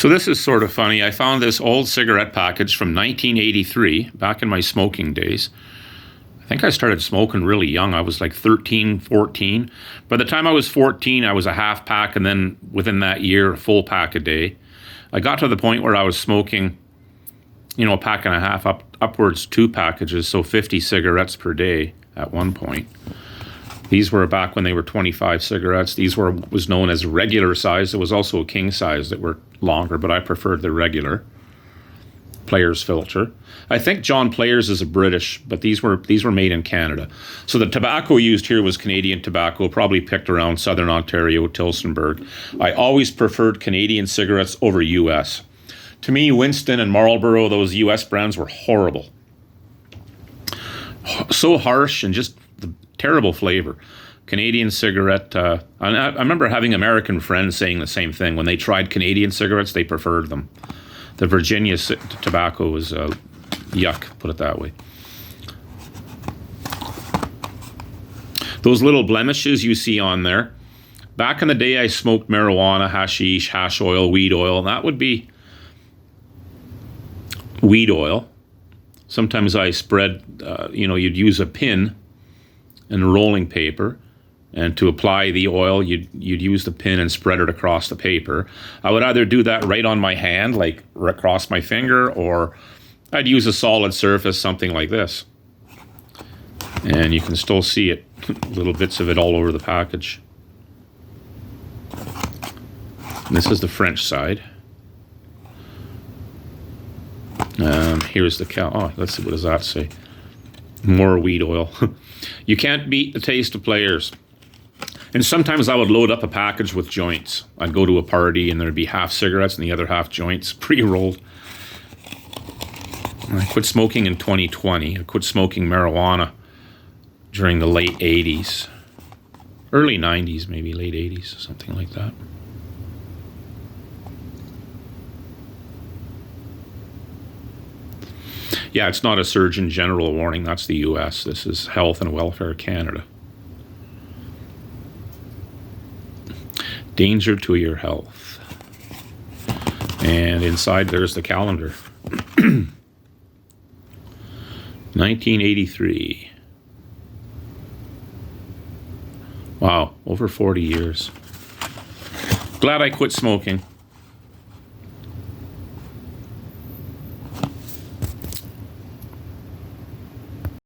So this is sort of funny. I found this old cigarette package from 1983, back in my smoking days. I think I started smoking really young. I was like 13, 14. By the time I was 14, I was a half pack, and then within that year, a full pack a day. I got to the point where I was smoking, a pack and a half, upwards 2 packages, so 50 cigarettes per day at one point. These were back when they were 25 cigarettes. These was known as regular size. There was also a king size that were longer, but I preferred the regular Players filter. I think John Players is a British, but these were made in Canada. So the tobacco used here was Canadian tobacco, probably picked around Southern Ontario, Tillsonburg. I always preferred Canadian cigarettes over US. To me, Winston and Marlboro, those US brands, were horrible. So harsh and just the terrible flavor. Canadian cigarette, I remember having American friends saying the same thing. When they tried Canadian cigarettes, they preferred them. The Virginia tobacco was yuck, put it that way. Those little blemishes you see on there, back in the day I smoked marijuana, hashish, hash oil, weed oil, and that would be weed oil. Sometimes I spread, you'd use a pin and rolling paper, and to apply the oil, you'd use the pin and spread it across the paper. I would either do that right on my hand, like across my finger, or I'd use a solid surface, something like this. And you can still see it, little bits of it all over the package. And this is the French side. Here's the cow. Oh, let's see, what does that say? More weed oil. You can't beat the taste of Players. And sometimes I would load up a package with joints. I'd go to a party and there'd be half cigarettes and the other half joints, pre-rolled. I quit smoking in 2020. I quit smoking marijuana during the late 80s. Early 90s, maybe late 80s, something like that. Yeah, it's not a Surgeon General warning. That's the US. This is Health and Welfare Canada. Danger to your health. And inside there's the calendar. 1983. Wow, over 40 years. Glad I quit smoking.